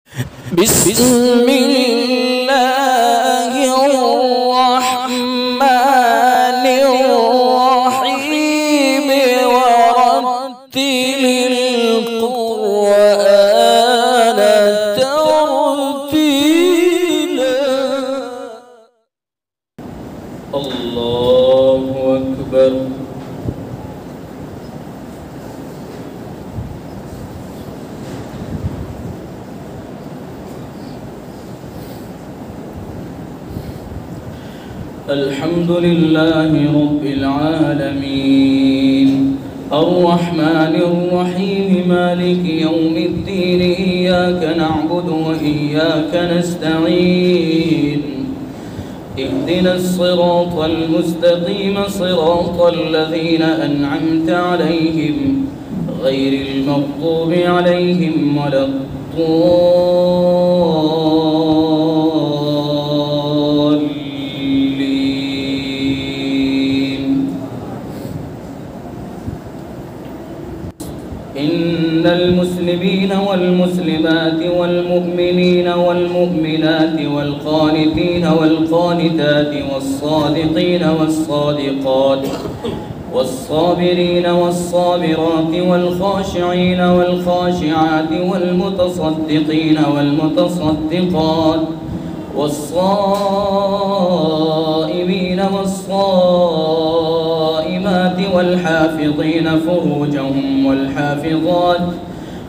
بسم الله الرحمن الرحيم ورتل القرآن ترتيلا. الله أكبر. الحمد لله رب العالمين الرحمن الرحيم مالك يوم الدين إياك نعبد وإياك نستعين اهدنا الصراط المستقيم صراط الذين أنعمت عليهم غير المغضوب عليهم ولا الضالين. إن المسلمين والمسلمات والمؤمنين والمؤمنات والقانتين والقانتات والصادقين والصادقات والصابرين والصابرات والخاشعين والخاشعات والمتصدقين والمتصدقات والصائمين والصائمات والحافظين فروجهم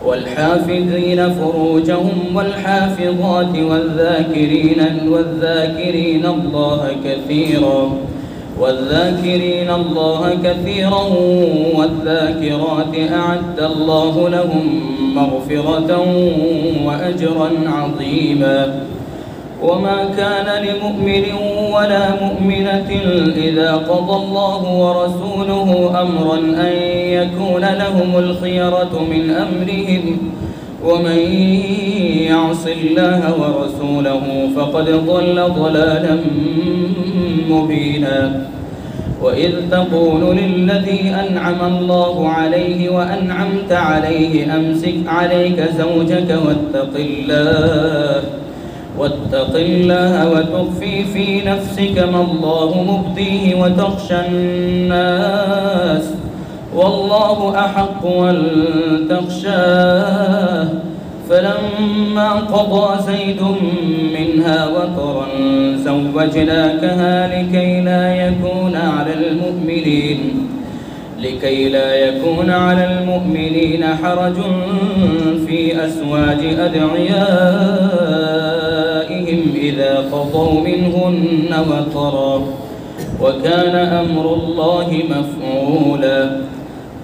والحافظين فروجهم والحافظات والذاكرين الله كثيرا والذاكرات أعد الله لهم مغفرة وأجرا عظيما. وما كان لمؤمن ولا مؤمنة إذا قضى الله ورسوله أمرا أن يكون لهم الخيرة من أمرهم ومن يعص الله ورسوله فقد ضل ضلالا مبينا. وإذ تقول للذي أنعم الله عليه وأنعمت عليه أمسك عليك زوجك واتق الله وتخفي في نفسك ما الله مبديه وتخشى الناس والله أحق أن تخشاه. فلما قضى زيد منها وطرا زوجناكها لكي لا يكون على المؤمنين حرج في أزواج أدعيائهم إذا قضوا منهن وطرا وكان أمر الله مفعولا.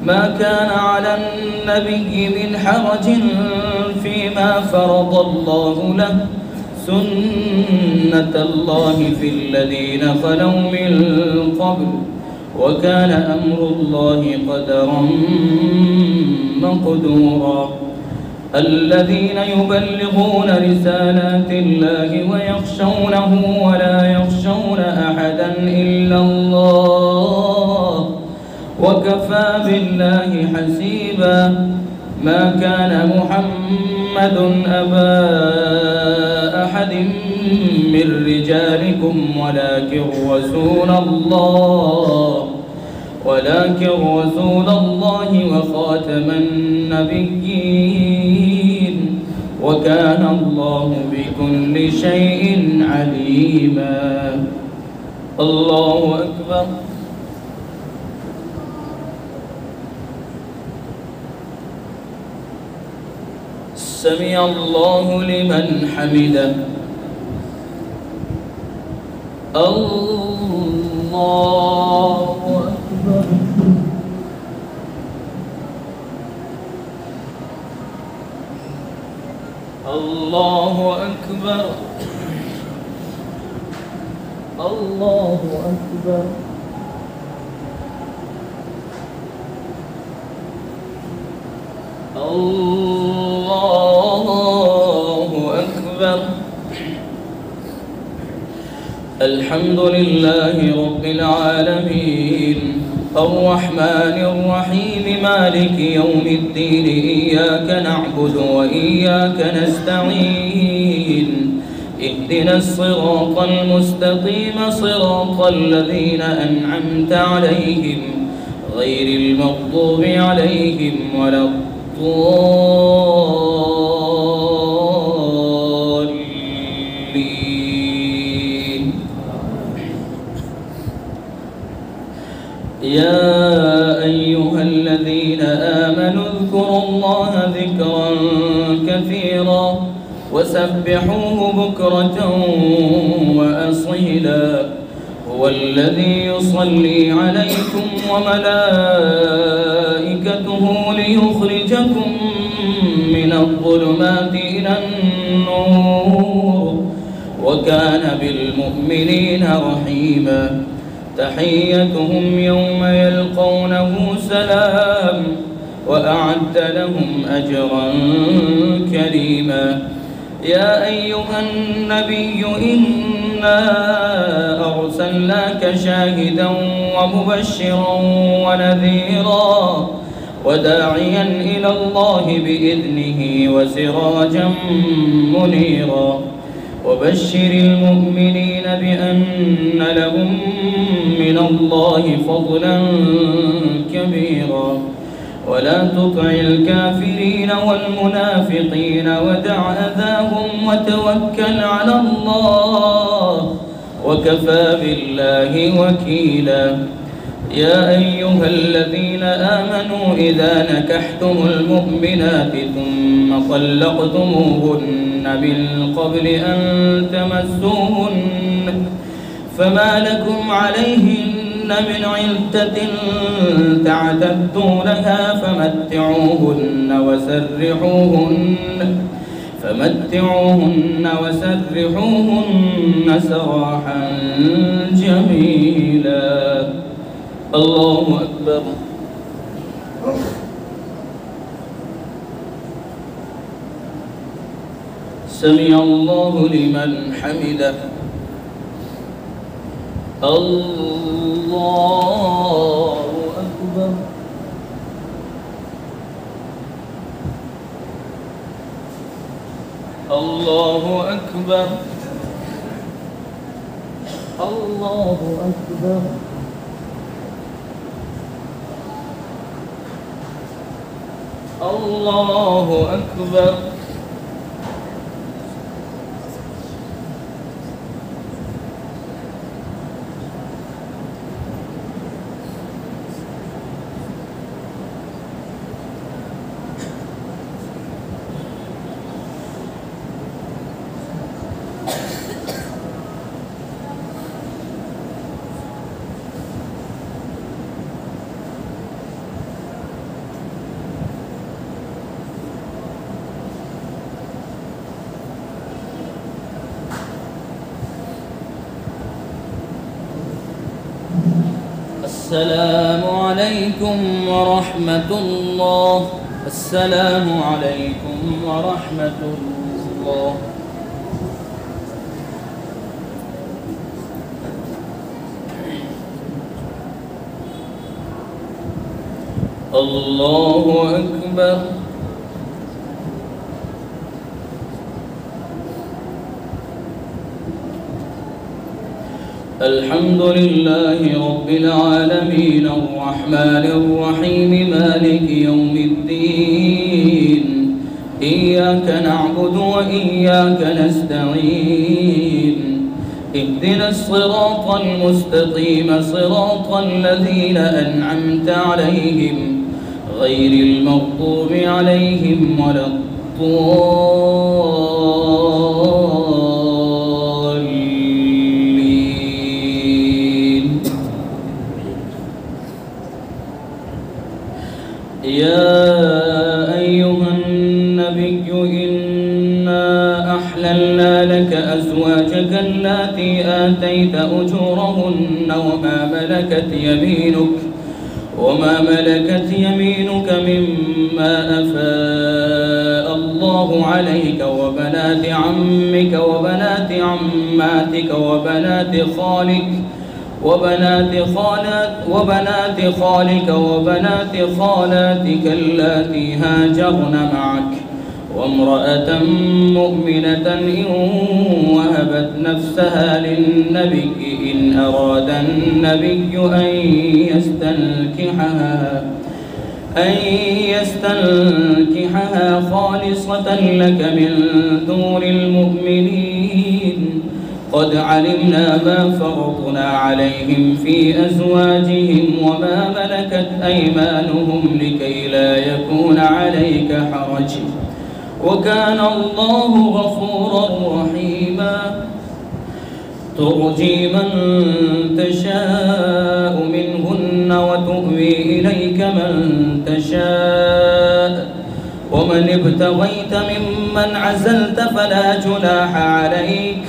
ما كان على النبي من حرج فيما فرض الله له سنة الله في الذين خلوا من قبل وكان أمر الله قدرا مقدورا. الذين يبلغون رسالات الله ويخشونه ولا يخشون أحدا إلا الله وكفى بالله حسيبا. ما كان محمد أبا أحد من رجالكم ولكن رسول الله وخاتم النبيين وكان الله بكل شيء عليما. الله أكبر. سمع الله لمن حمده. الله أكبر. الله أكبر. الله أكبر. الله أكبر. الحمد لله رب العالمين الرحمن الرحيم مالك يوم الدين إياك نعبد وإياك نستعين اهدنا الصراط المستقيم صراط الذين أنعمت عليهم غير المغضوب عليهم ولا الضالين. يا أيها الذين آمنوا اذكروا الله ذكرا كثيرا وسبحوه بكرة وأصيلا. هو الذي يصلي عليكم وملائكته ليخرجكم من الظلمات إلى النور وكان بالمؤمنين رحيما. تحيتهم يوم يلقونه سلام وأعد لهم أجرا كريما. يا أيها النبي إنا أرسلناك شاهدا ومبشرا ونذيرا وداعيا إلى الله بإذنه وسراجا منيرا. وبشر المؤمنين بأن لهم من الله فضلا كبيرا. ولا تطع الكافرين والمنافقين ودع أذاهم وتوكل على الله وكفى بالله وكيلا. يا أيها الذين آمنوا إذا نكحتم المؤمنات ثم طلقتموهن من قبل أن تمسوهن فما لكم عليهن من عدة تعتدونها فمتعوهن وسرحوهن سراحا جميلا. الله أكبر. سمع الله لمن حمده. الله أكبر. الله أكبر. الله أكبر. الله أكبر. السلام عليكم ورحمة الله. السلام عليكم ورحمة الله. الله أكبر. الحمد لله رب العالمين الرحمن الرحيم مالك يوم الدين إياك نعبد وإياك نستعين اهدنا الصراط المستقيم صراط الذين أنعمت عليهم غير المغضوب عليهم ولا يا أيها النبي إنا أحللنا لك أزواجك اللاتي آتيت أجورهن وما ملكت يمينك مما أفاء الله عليك وبنات عمك وبنات عماتك وبنات خالك وبنات خالك وبنات خالاتك اللاتي هاجرن معك وامرأة مؤمنة إن وهبت نفسها للنبي إن أراد النبي أن يستنكحها خالصة لك من دون المؤمنين قد علمنا ما فرضنا عليهم في أزواجهم وما ملكت أيمانهم لكي لا يكون عليك حرج وكان الله غفورا رحيما ترجي من تشاء منهن وتؤوي إليك من تشاء ومن ابتغيت ممن عزلت فلا جناح عليك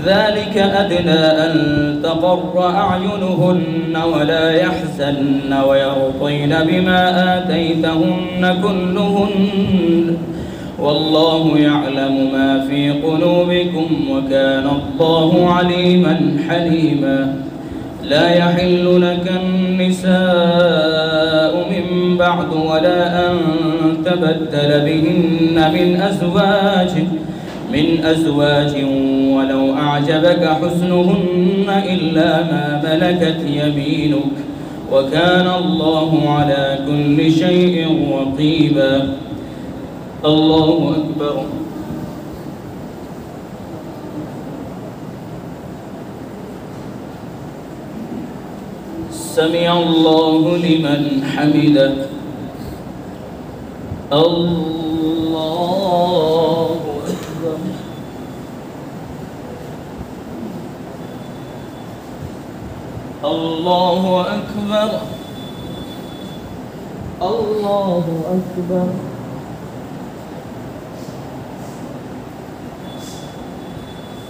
ذلك أدنى أن تقر أعينهن ولا يحزن ويرضين بما آتيتهن كلهن والله يعلم ما في قلوبكم وكان الله عليما حليما لا يحل لك النساء من بعد ولا أن تبدل بهن من أزواج ولو أعجبك حسنهن إلا ما ملكت يمينك وكان الله على كل شيء رقيبا الله أكبر سمع الله لمن حمده الله أكبر الله أكبر الله أكبر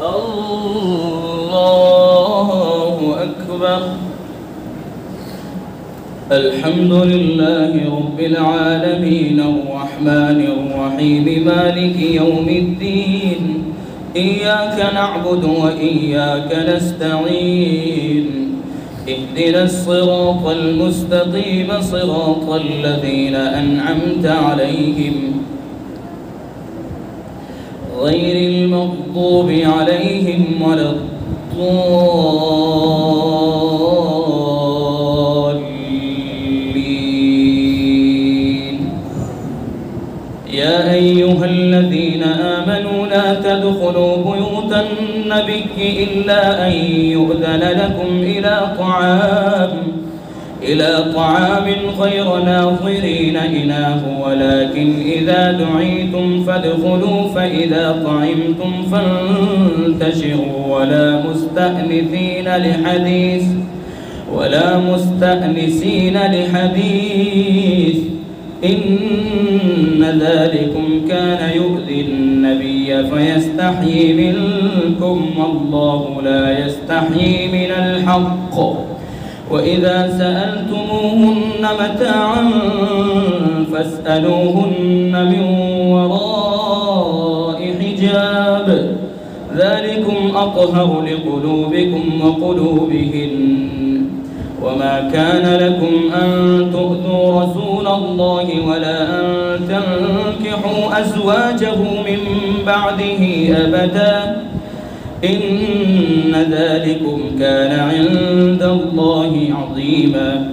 الله أكبر الحمد لله رب العالمين الرحمن الرحيم مالك يوم الدين إياك نعبد وإياك نستعين اهدنا الصراط المستقيم صراط الذين أنعمت عليهم غير المغضوب عليهم ولا الضالين يا أيها الذين آمنوا لا تدخلوا بيوت النبي إلا أن يؤذن لكم إلى طعام غير ناظرين إناه ولكن إذا دعيتم فادخلوا فإذا طعمتم فانتشروا ولا مستأنسين لحديث إن ذلكم كان يؤذي النبي فيستحيي منكم والله لا يستحيي من الحق وإذا سألتموهن متاعا فاسألوهن من وراء حجاب ذلكم أطهر لقلوبكم وقلوبهن وما كان لكم أن تؤذوا رسول الله ولا أن تنكحوا أزواجه من بعده أبدا إن ذلكم كان عند الله عظيما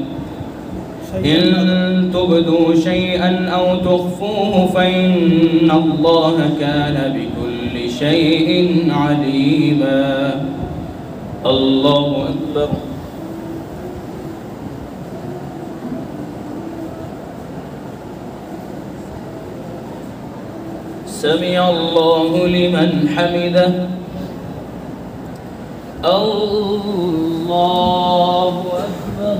إن تبدوا شيئا أو تخفوه فإن الله كان بكل شيء عليما الله أكبر سمع الله لمن حمده الله أكبر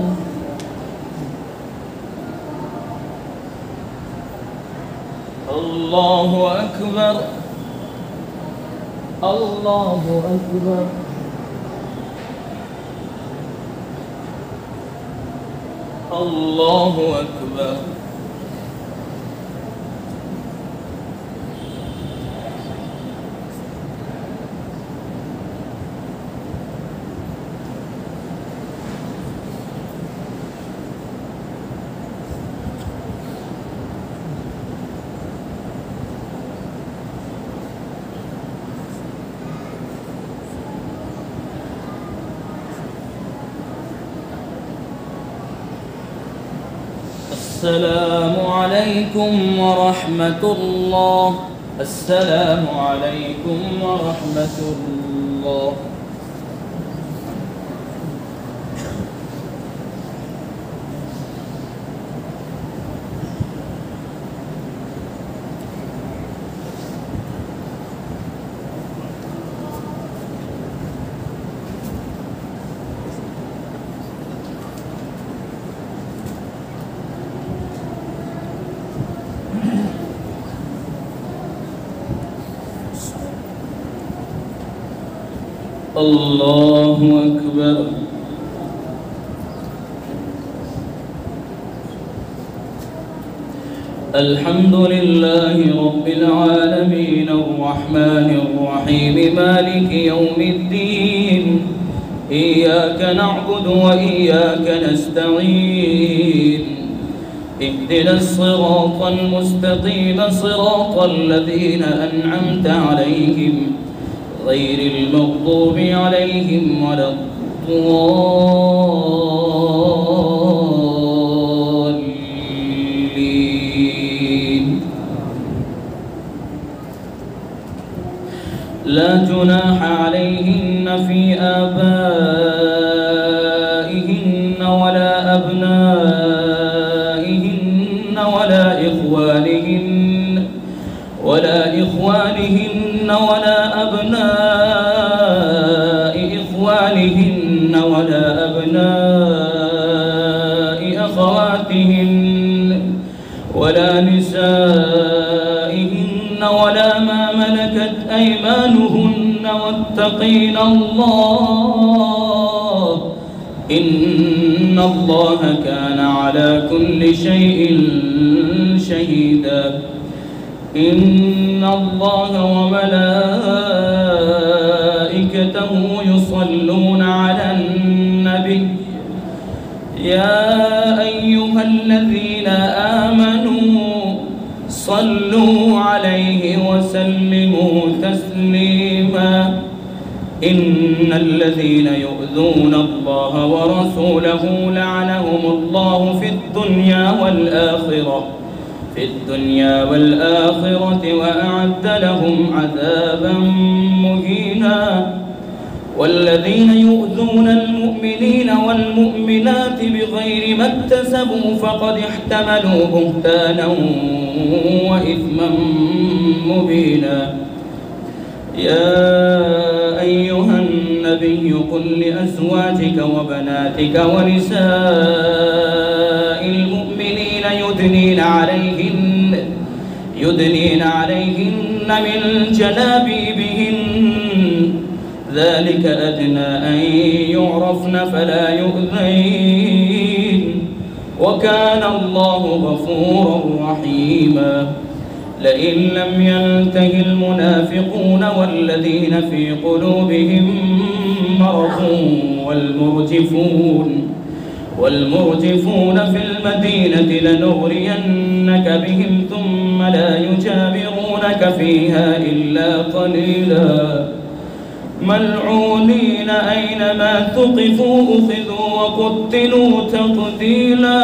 الله أكبر الله أكبر الله أكبر السلام عليكم ورحمة الله. السلام عليكم ورحمة الله. الله أكبر. الحمد لله رب العالمين الرحمن الرحيم مالك يوم الدين. إياك نعبد وإياك نستعين. اهدنا الصراط المستقيم صراط الذين أنعمت عليهم غير المغضوب عليهم ولا الضالين. لا جناح عليهن في آبائهن ولا أبنائهن ولا إخوانهن ولا أبناء إخوانهن ولا أبناء أخواتهن ولا نسائهن ولا ما ملكت أيمانهن واتقين الله إن الله كان على كل شيء شهيدا. إن الله وملائكته يصلون على النبي يا أيها الذين آمنوا صلوا عليه وسلموا تسليما. إن الذين يؤذون الله ورسوله لعنهم الله في الدنيا والآخرة وأعد لهم عذابا مهينا. والذين يؤذون المؤمنين والمؤمنات بغير ما اكتسبوا فقد احتملوا بهتانا وإثما مبينا. يا أيها النبي قل لأزواجك وبناتك ونساء المؤمنين يدنين عليهن من جلابيبهن ذلك أدنى أن يعرفن فلا يؤذين وكان الله غفورا رحيما. لئن لم ينته المنافقون والذين في قلوبهم مرض والمرجفون في المدينة لنغرينك بهم ثم لا يجاورونك فيها إلا قليلا. ملعونين أينما ثقفوا أخذوا وقتلوا تقتيلا.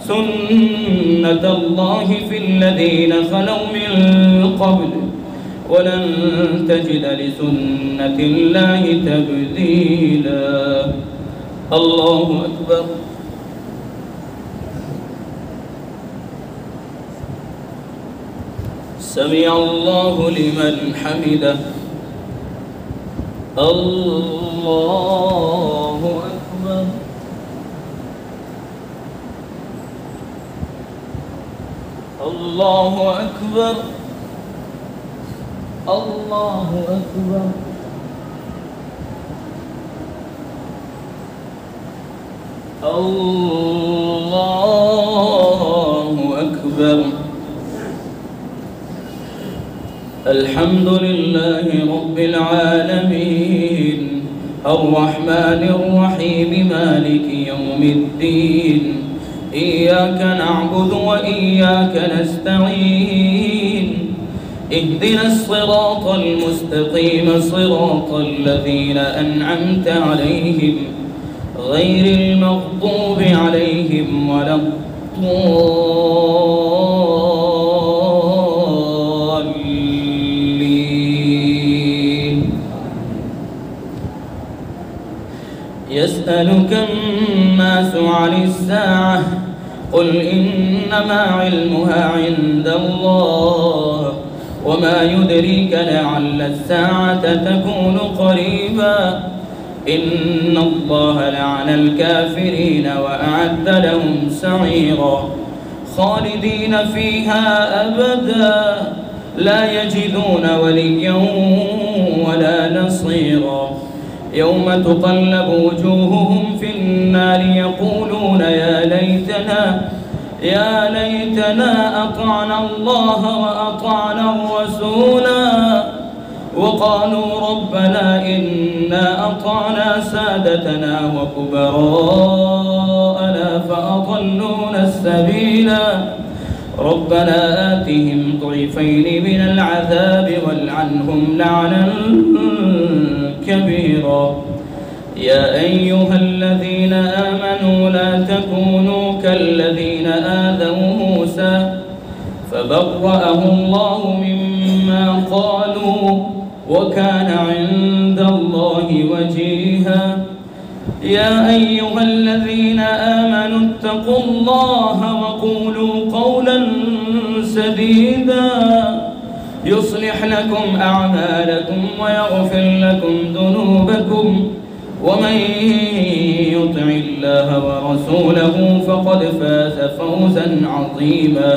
سنة الله في الذين خلوا من قبل ولن تجد لسنة الله تبديلا. الله أكبر. سمع الله لمن حمده. الله أكبر. الله أكبر. الله أكبر. الله أكبر. الحمد لله رب العالمين الرحمن الرحيم مالك يوم الدين. إياك نعبد وإياك نستعين. اهدنا الصراط المستقيم صراط الذين أنعمت عليهم غير المغضوب عليهم ولا الضالين. الضالين. يسألك الناس عن الساعة قل إنما علمها عند الله وما يدريك لعل الساعة تكون قريبا. إن الله لعن الكافرين وأعد لهم سعيرا خالدين فيها أبدا لا يجدون وليا ولا نصيرا. يوم تقلب وجوههم في النار يقولون يا ليتنا أطعنا الله وأطعنا الرسولا وقالوا ربنا إنا أطعنا سادتنا وكبراءنا فأضلونا السبيلا. ربنا آتهم ضعفين من العذاب والعنهم لعنا كبيرا. يا أيها الذين آمنوا لا تكونوا كالذين آذوا موسى فبرأه الله مما قالوا وكان عند الله وجيها. يا أيها الذين آمنوا اتقوا الله وقولوا قولا سديدا يصلح لكم أعمالكم ويغفر لكم ذنوبكم ومن يطع الله ورسوله فقد فاز فوزا عظيما.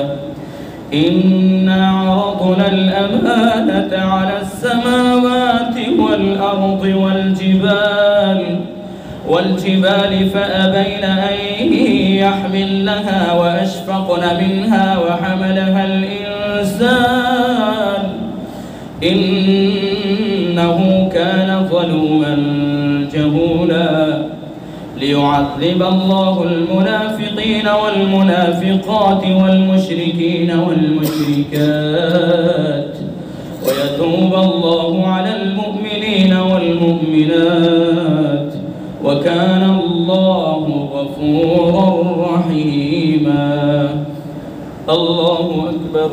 إنا عرضنا الأمانة على السماوات والأرض والجبال فأبين أن يحملنها وأشفقن منها وحملها الإنسان إنه كان ظلوما جهولا. ليعذب الله المنافقين والمنافقات والمشركين والمشركات ويتوب الله على المؤمنين والمؤمنات وكان الله غفورا رحيما. الله أكبر.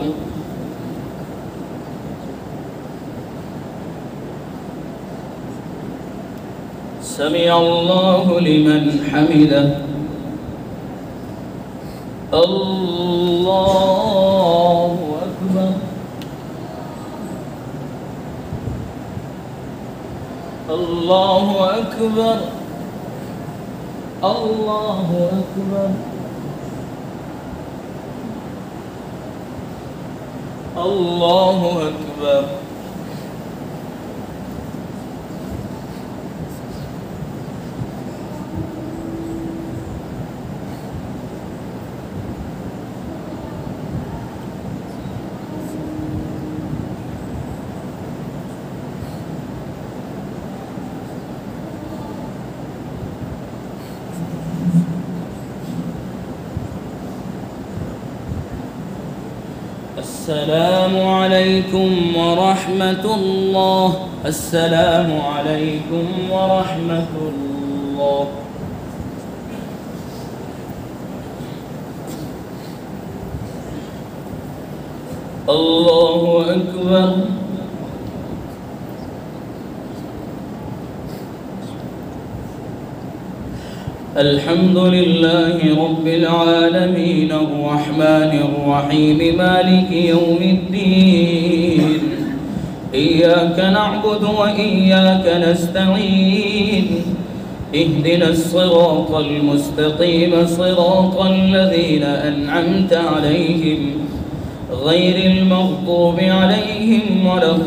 سمع الله لمن حمده. الله أكبر. الله أكبر. الله أكبر. الله أكبر. السلام عليكم ورحمة الله. السلام عليكم ورحمة الله. الله أكبر. الحمد لله رب العالمين الرحمن الرحيم مالك يوم الدين. إياك نعبد وإياك نستعين. اهدنا الصراط المستقيم صراط الذين أنعمت عليهم غير المغضوب عليهم ولا الضالين.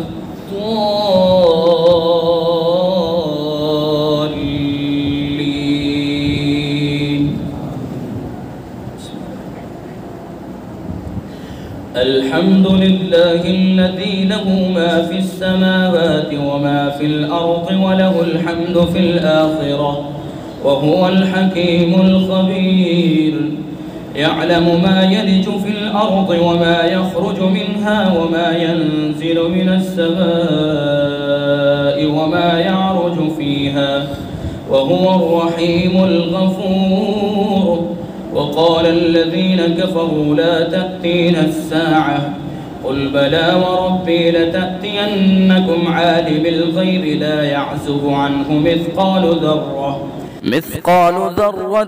الحمد لله الذي له ما في السماوات وما في الأرض وله الحمد في الآخرة وهو الحكيم الخبير. يعلم ما يلج في الأرض وما يخرج منها وما ينزل من السماء وما يعرج فيها وهو الرحيم الغفور. وقال الذين كفروا لا تأتينا الساعة قل بلى وربي لتأتينكم عالم الغيب لا يعزب عنه مثقال ذرة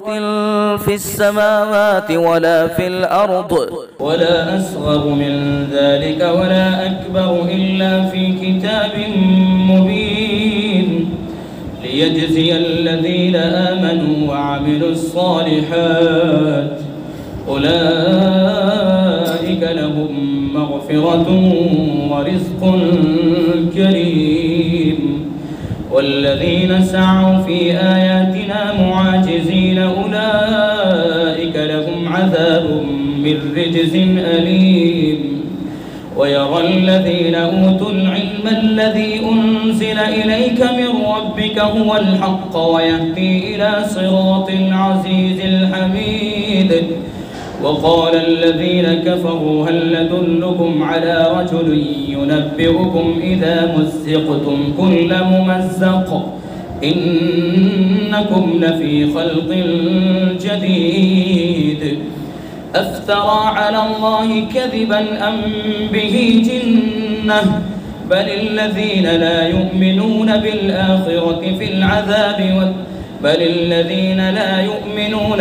في السماوات ولا في الأرض ولا أصغر من ذلك ولا أكبر إلا في كتاب مبين ليجزي الذين آمنوا وعملوا الصالحات أولئك لهم مغفرة ورزق كريم والذين سعوا في آياتنا معاجزين أولئك لهم عذاب من رجز أليم ويرى الذين أوتوا العلم الذي أنزل إليك من ربك هو الحق ويهدي إلى صراط العزيز الحميد وقال الذين كفروا هل ندلكم على رجل ينبئكم إذا مزقتم كل ممزق إنكم لفي خلق جديد أفترى على الله كذبا أم به جنة بل الذين لا يؤمنون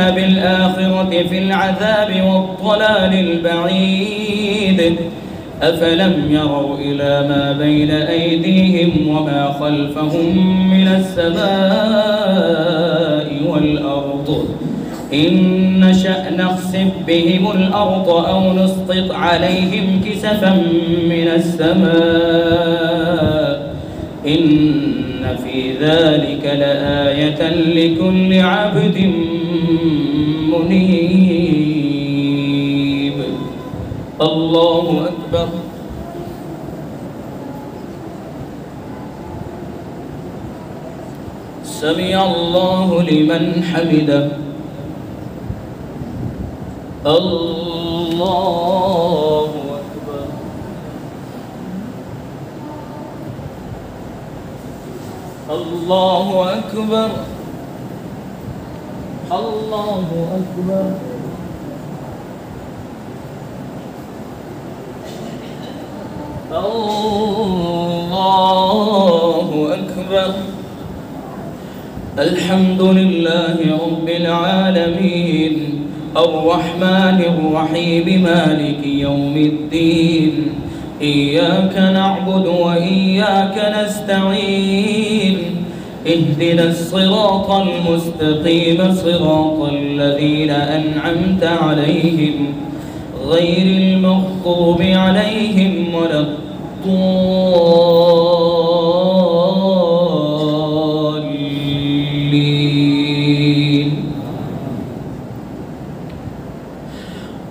بالآخرة في العذاب والضلال البعيد أفلم يروا إلى ما بين أيديهم وما خلفهم من السماء والأرض إن نشأ نخسف بهم الأرض أو نسقط عليهم كسفا من السماء إن في ذلك لآية لكل عبد منيب. الله أكبر. سمع الله لمن حمده. الله أكبر. الله أكبر. الله أكبر. الله أكبر. الحمد لله رب العالمين الرحمن الرحيم مالك يوم الدين إياك نعبد وإياك نستعين اهدنا الصراط المستقيم صراط الذين أنعمت عليهم غير المغضوب عليهم ولا الضالين.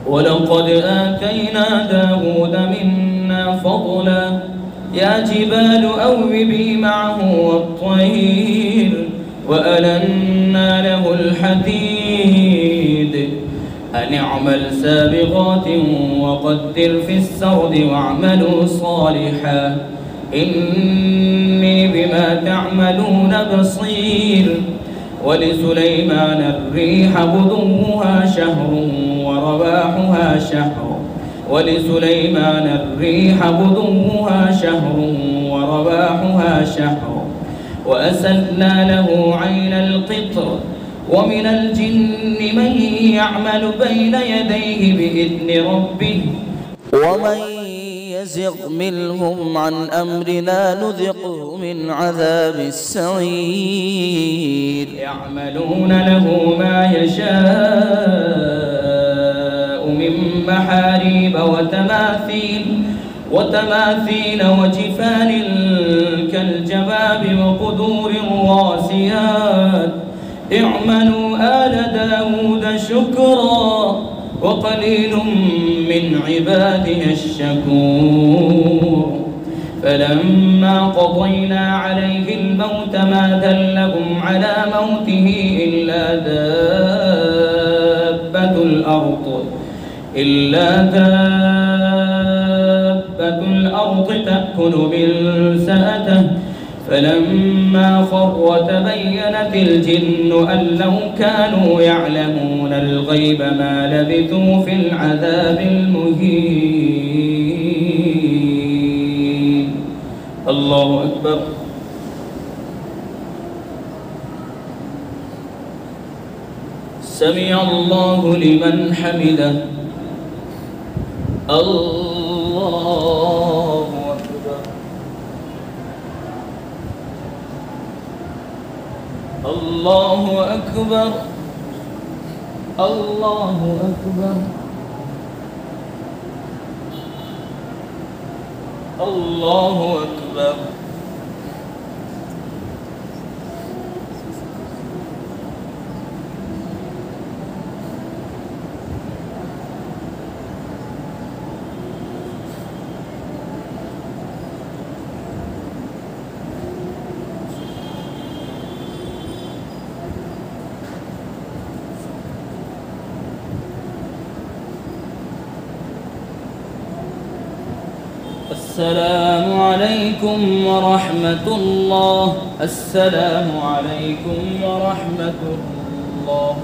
ولقد آتينا داود منا فضلا يا جبال أوبي معه والطير وألنا له الحديد أن اعمل سابغات وقدر في السرد واعملوا صالحا إني بما تعملون بصير. ولسليمان الريح غدوها شهر ورواحها شهر وأسلنا له عين القطر ومن الجن من يعمل بين يديه بإذن ربه ومن يزغ منهم عن أمرنا نذقه من عذاب السعير. يعملون له ما يشاء من محاريب وتماثيل وجفان كالجباب وقدور الراسيات اعملوا آل داود شكرا وقليل من عباده الشكور. فلما قضينا عليه الموت ما دلهم على موته إلا دابة الأرض تأكل من سأته فلما خر تبينت الجن أن لو كانوا يعلمون الغيب ما لبثوا في العذاب المهين. الله أكبر. سمع الله لمن حمده. الله أكبر. الله أكبر. الله أكبر. الله أكبر. السلام عليكم ورحمة الله. السلام عليكم ورحمة الله.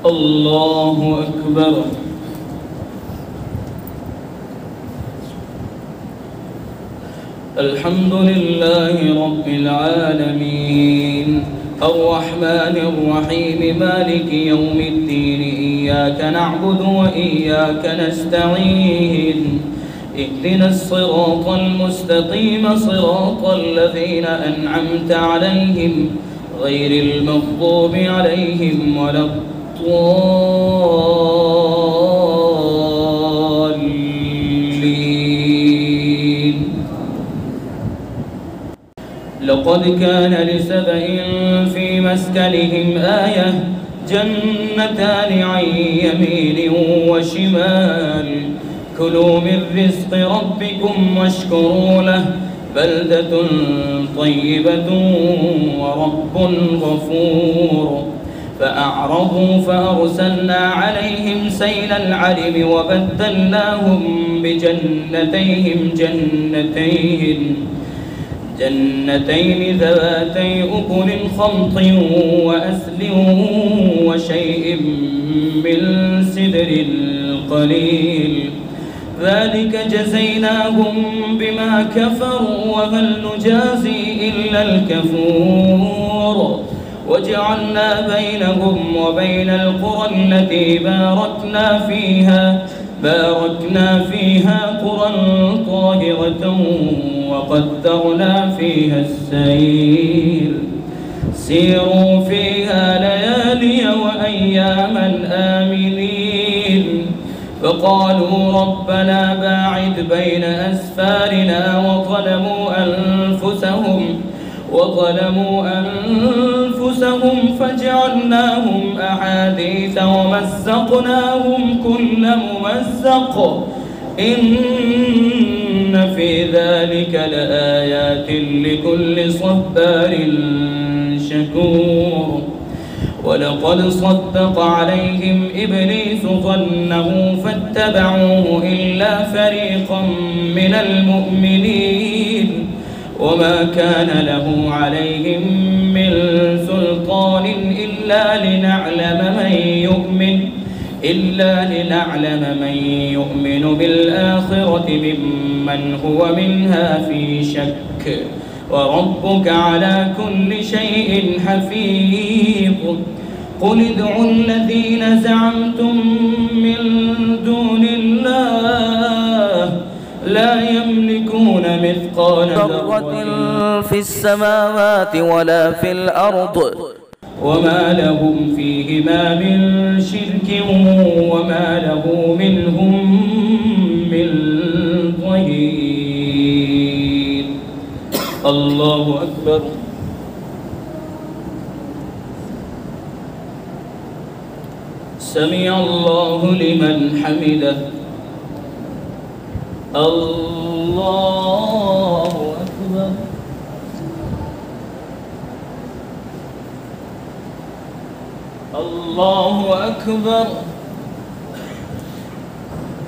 الله أكبر. الحمد لله رب العالمين الرحمن الرحيم مالك يوم الدين إياك نعبد وإياك نستعين اهدنا الصراط المستقيم صراط الذين أنعمت عليهم غير المغضوب عليهم ولا الضالين. لقد كان لسبإ في مسكنهم آية جنتان عن يمين وشمال كلوا من رزق ربكم واشكروا له بلدة طيبة ورب غفور. فأعرضوا فأرسلنا عليهم سيل العرم وبدلناهم بجنتين جنتين ذواتي أكل خمط وأسل وشيء من سدر قليل ذلك جزيناهم بما كفروا وهل نجازي إلا الكفور. وجعلنا بينهم وبين القرى التي باركنا فيها قرى طاهرة وقدرنا فيها السير سيروا فيها ليالي وأياما آمنين. فقالوا ربنا باعد بين أسفارنا وظلموا أنفسهم فجعلناهم أحاديث ومزقناهم كل ممزق إن في ذلك لآيات لكل صبار شكور. ولقد صدق عليهم إبليس ظنه فاتبعوه إلا فريقا من المؤمنين وما كان له عليهم من سلطان إلا لنعلم من يؤمن بالآخرة ممن هو منها في شك وربك على كل شيء حفيظ. قل ادعوا الذين زعمتم من دون الله لا يملكون مثقال ذرة في السماوات ولا في الأرض وما لهم فيهما من شرك وما له منهم من ظهير. الله أكبر. سمع الله لمن حمده. الله أكبر. الله أكبر.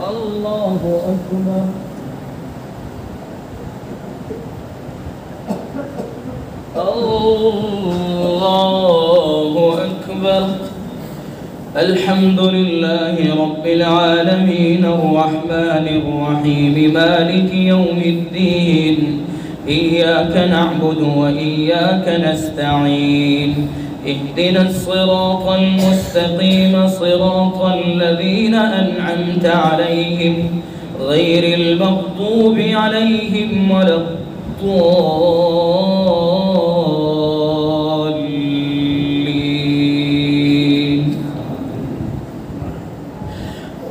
الله أكبر. الله أكبر. الحمد لله رب العالمين الرحمن الرحيم مالك يوم الدين إياك نعبد وإياك نستعين اهدنا الصراط المستقيم صراط الذين أنعمت عليهم غير المغضوب عليهم ولا الضالين.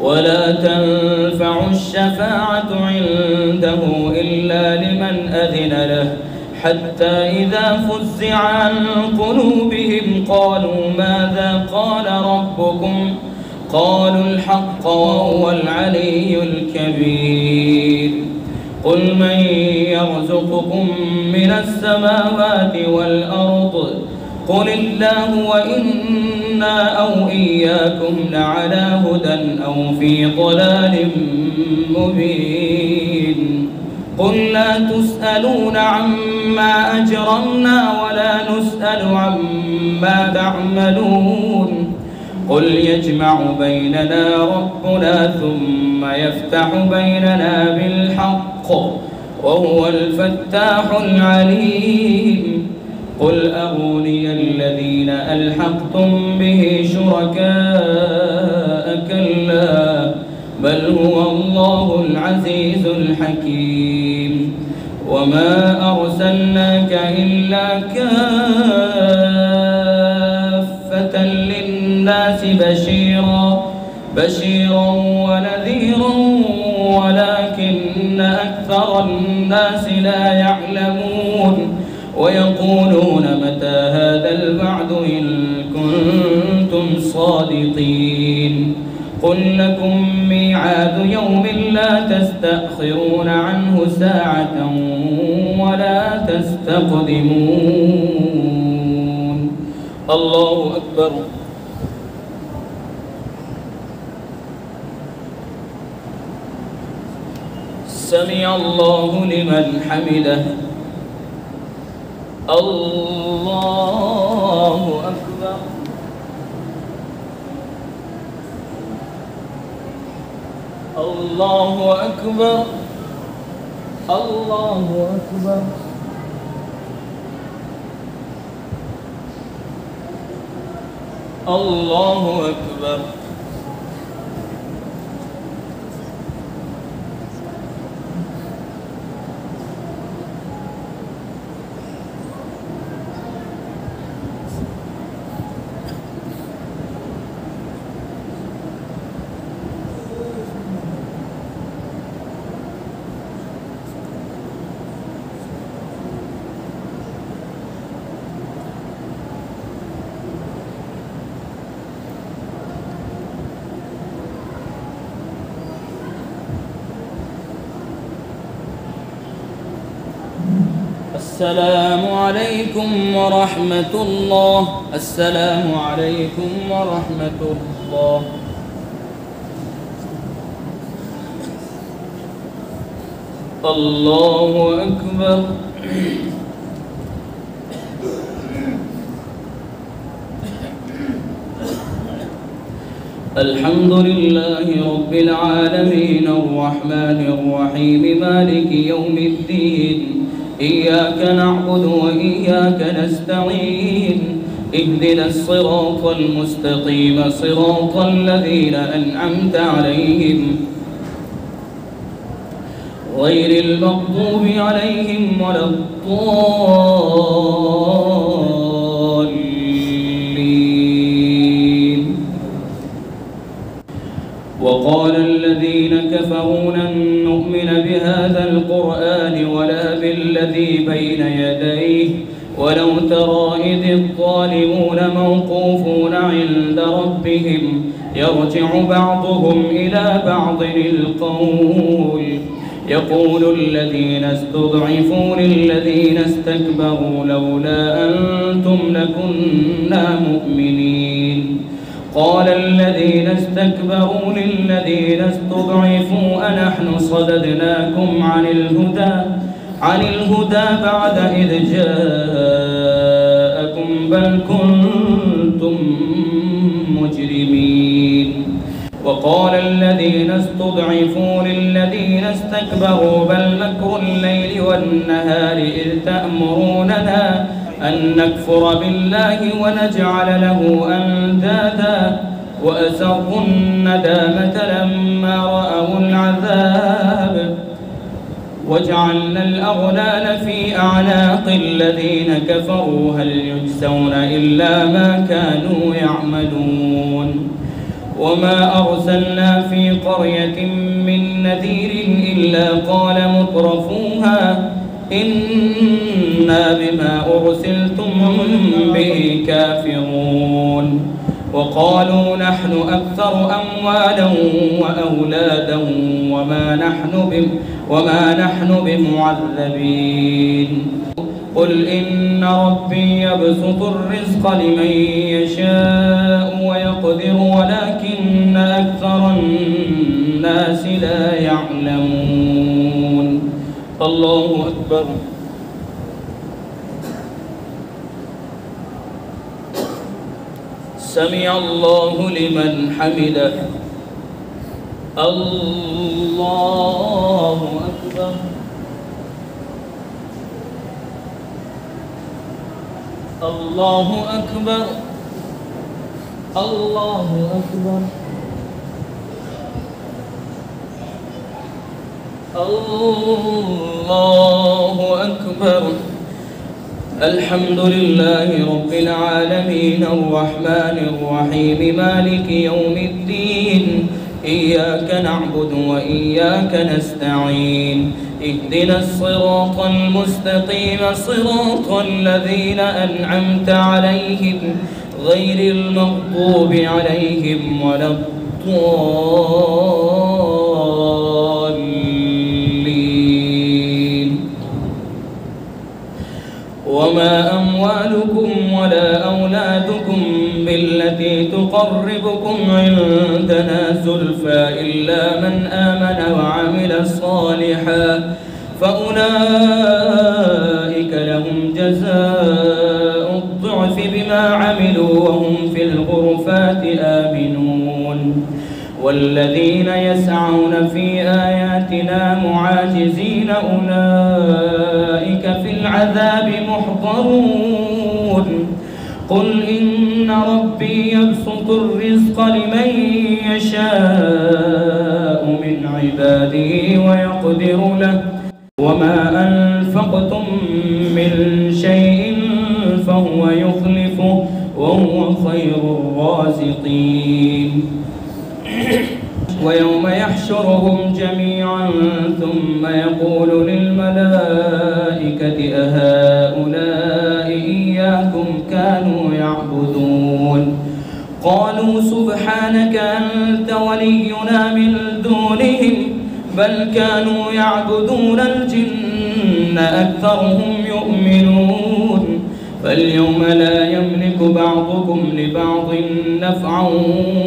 ولا تنفع الشفاعة عنده إلا لمن أذن له حتى إذا فزع عن قلوبهم قالوا ماذا قال ربكم قالوا الحق وهو العلي الكبير. قل من يرزقكم من السماوات والأرض قل الله وإنا أو إياكم لعلى هدى أو في ضلال مبين. قل لا تسألون عما أجرمنا ولا نسأل عما تعملون. قل يجمع بيننا ربنا ثم يفتح بيننا بالحق وهو الفتاح العليم. قل أروني الذين ألحقتم به شركاء كلا بل هو الله العزيز الحكيم. وما أرسلناك إلا كافة للناس بشيرا ونذيرا ولكن أكثر الناس لا يعلمون. ويقولون متى هذا الوعد إن كنتم صادقين. قل لكم ميعاد يوم لا تستأخرون عنه ساعة ولا تستقدمون. الله أكبر. سمع الله لمن حمده. الله أكبر. الله أكبر. الله أكبر. الله أكبر. السلام عليكم ورحمة الله. السلام عليكم ورحمة الله. الله أكبر. الحمد لله رب العالمين الرحمن الرحيم مالك يوم الدين إياك نعبد وإياك نستعين اهدنا الصراط المستقيم صراط الذين أنعمت عليهم غير المغضوب عليهم ولا الضالين. وقال الذين كفروا لن نؤمن بهذا القرآن ولا بالذي بين يديه ولو ترى إذ الظالمون موقوفون عند ربهم يرجع بعضهم إلى بعض القول يقول الذين استضعفوا للذين استكبروا لولا أنتم لكنا مؤمنين. قال الذين استكبروا للذين استضعفوا أنحن صددناكم عن الهدى بعد إذ جاءكم بل كنتم مجرمين. وقال الذين استضعفوا للذين استكبروا بل مكر الليل والنهار إذ تأمروننا أن نكفر بالله ونجعل له أندادا وأسروا الندامة لما رأوا العذاب وجعلنا الأغلال في أعناق الذين كفروا هل يجزون إلا ما كانوا يعملون. وما أرسلنا في قرية من نذير إلا قال مترفوها إنا بما أرسلتم به كافرون. وقالوا نحن أكثر أموالا وأولادا وما نحن بمعذبين. قل إن ربي يبسط الرزق لمن يشاء ويقدر ولكن أكثر الناس لا يعلمون. الله أكبر. سمع الله لمن حمده. الله أكبر. الله أكبر. الله أكبر. الله أكبر. الحمد لله رب العالمين الرحمن الرحيم مالك يوم الدين إياك نعبد وإياك نستعين اهدنا الصراط المستقيم صراط الذين أنعمت عليهم غير المغضوب عليهم ولا الضالين. وما أموالكم ولا أولادكم بالتي تقربكم عندنا زلفى إلا من آمن وعمل صالحا فأولئك لهم جزاء الضعف بما عملوا وهم في الغرفات آمنون. والذين يسعون في آياتنا معاجزين أولئك في العذاب محضرون. قل إن ربي يبسط الرزق لمن يشاء من عباده ويقدر له وما أنفقتم من شيء فهو يخلفه وهو خير الرازقين. ويوم يحشرهم جميعا ثم يقول للملائكة أهؤلاء إياكم كانوا يعبدون قالوا سبحانك أنت ولينا من دونهم بل كانوا يعبدون الجن أكثرهم يؤمنون. فاليوم لا يملك بعضكم لبعض نفعا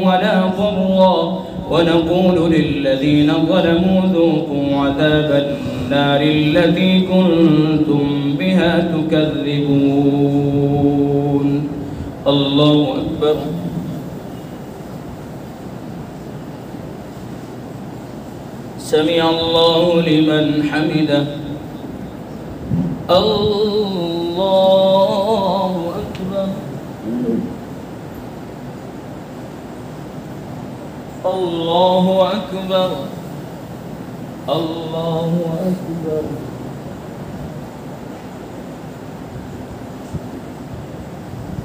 ولا ضرا ونقول للذين ظلموا ذوقوا عذاب النار التي كنتم بها تكذبون. الله أكبر. سمع الله لمن حمده. الله أكبر. الله أكبر الله أكبر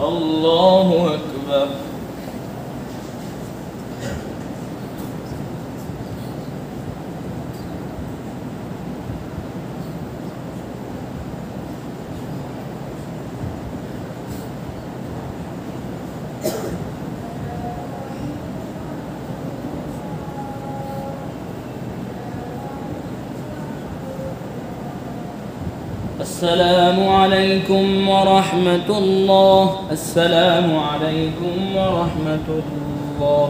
الله أكبر. السلام عليكم ورحمة الله. السلام عليكم ورحمة الله.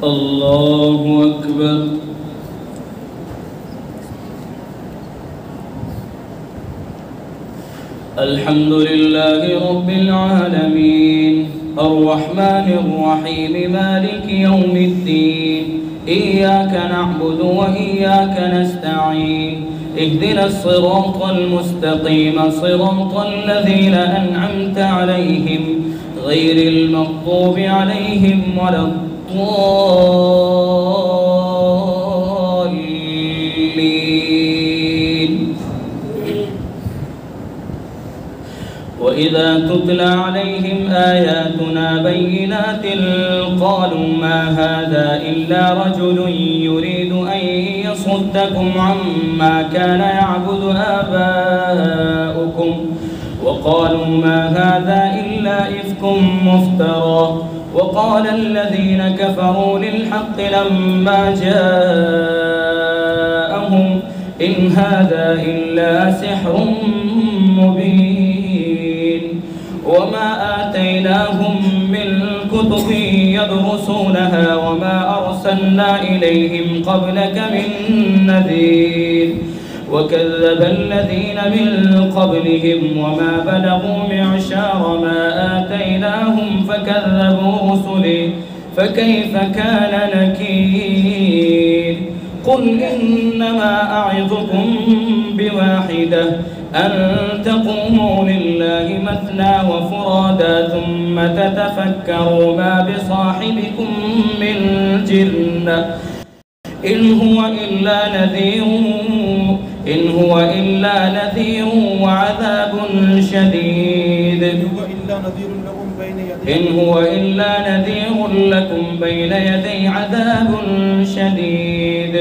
الله أكبر. الحمد لله رب العالمين الرحمن الرحيم مالك يوم الدين إياك نعبد وإياك نستعين اهدنا الصراط المستقيم صراط الذين أنعمت عليهم غير المغضوب عليهم ولا الضالين. وإذا تتلى عليهم آياتنا بينات قالوا ما هذا إلا رجل يريد أن يصدكم عما كان يعبد آباؤكم وقالوا ما هذا إلا إفك مفترى. وقال الذين كفروا للحق لما جاءهم إن هذا إلا سحر مبين. وما آتيناهم من كتب يدرسونها وما أرسلنا إليهم قبلك من نذير. وكذب الذين من قبلهم وما بلغوا معشار ما آتيناهم فكذبوا رسلي فكيف كان نكير. قل إنما أعظكم بواحدة أن تقوموا لله مثنى وفرادا ثم تتفكروا ما بصاحبكم من جنة إن هو إلا نذير وعذاب شديد. إن هو إلا نذير لكم بين يدي عذاب شديد.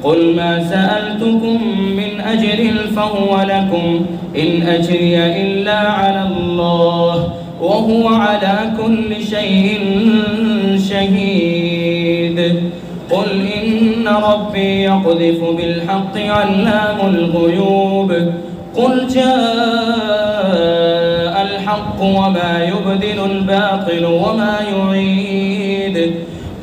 قل ما سألتكم من أجر فهو لكم إن أجري إلا على الله وهو على كل شيء شهيد. قل إن ربي يقذف بالحق علام الغيوب. قل جاء الحق وما يبدل الباطل وما يعيد.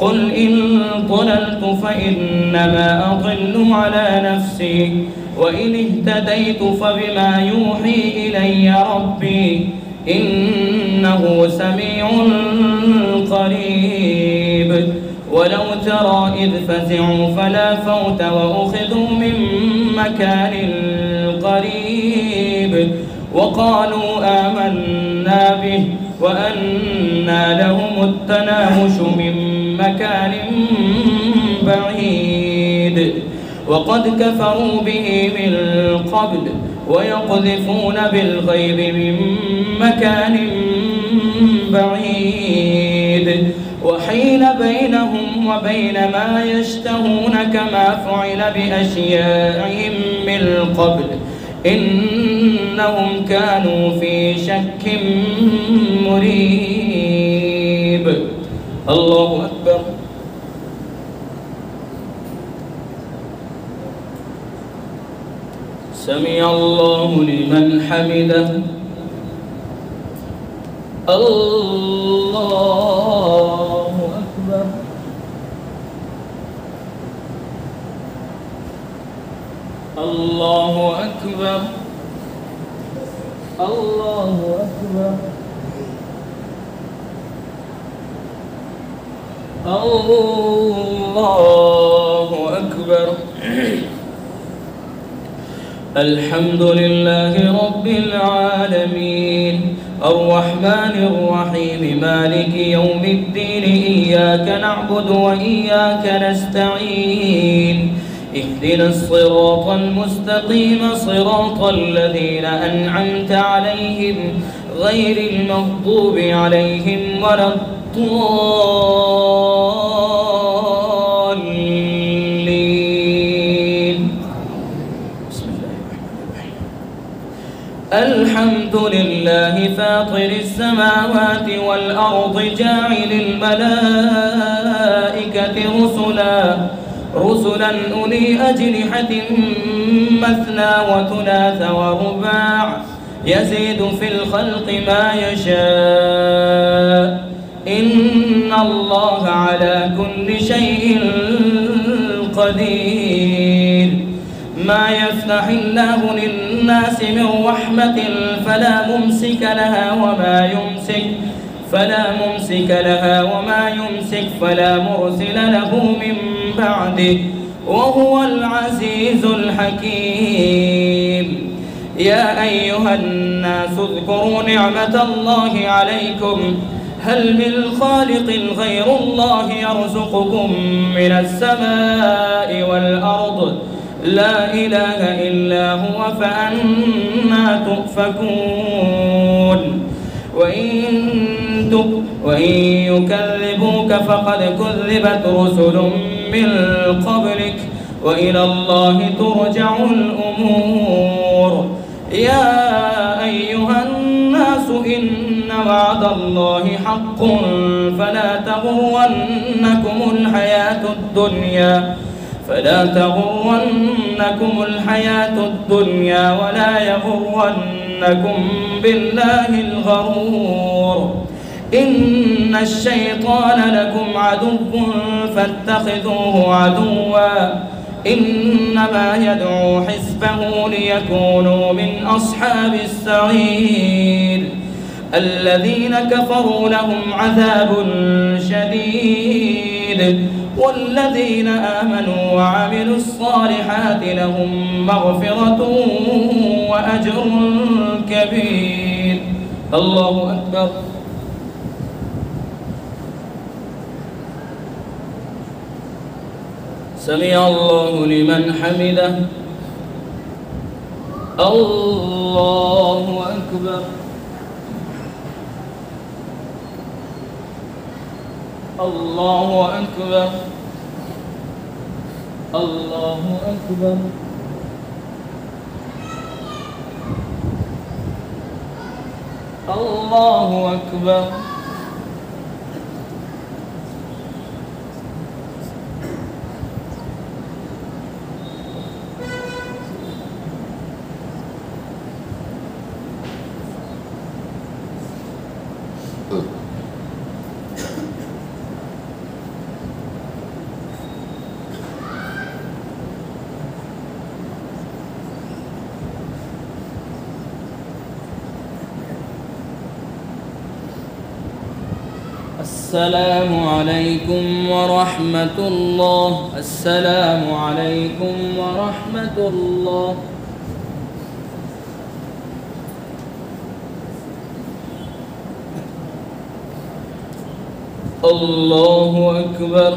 قل إن ضللت فإنما أضل على نفسي وإن اهتديت فبما يوحي إلي ربي إنه سميع قريب. ولو ترى إذ فزعوا فلا فوت وأخذوا من مكان قريب وقالوا آمنا به وأنى لهم التناوش من مكان بعيد. وقد كفروا به من قبل ويقذفون بالغيب من مكان بعيد. وحيل بينهم وبين ما يشتهون كما فعل بأشياعهم من قبل إنهم كانوا في شك مريب. الله أكبر. سمع الله لمن حمده. الله أكبر. الله أكبر الله أكبر الله أكبر. الحمد لله رب العالمين الرحمن الرحيم مالك يوم الدين إياك نعبد وإياك نستعين اهدنا الصراط المستقيم صراط الذين أنعمت عليهم غير المغضوب عليهم ولا الضالين. بسم الله الرحمن الرحيم. الحمد لله فاطر السماوات والأرض جاعل الملائكة رسلا أولي أجنحة مثنى وثلاث ورباع يزيد في الخلق ما يشاء إن الله على كل شيء قدير. ما يفتح الله للناس من رحمة فلا ممسك لها وما يمسك فلا مرسل له من بعده وهو العزيز الحكيم. يا أيها الناس اذكروا نعمة الله عليكم هل من خالق غير الله يرزقكم من السماء والأرض لا إله إلا هو فأنى تؤفكون. وإن يكذبوك فقد كذبت رسل من قبلك وإلى الله ترجع الأمور. يا أيها الناس إن وعد الله حق فلا تغرنكم الحياة الدنيا ولا يغرنكم بالله الغرور. إن الشيطان لكم عدو فاتخذوه عدوا إنما يدعو حزبه ليكونوا من أصحاب السعير. الذين كفروا لهم عذاب شديد والذين آمنوا وعملوا الصالحات لهم مغفرة وأجر كبير. الله أكبر. سمع الله لمن حمده. الله أكبر. الله أكبر. الله أكبر. الله أكبر. السلام عليكم ورحمة الله. السلام عليكم ورحمة الله. الله أكبر.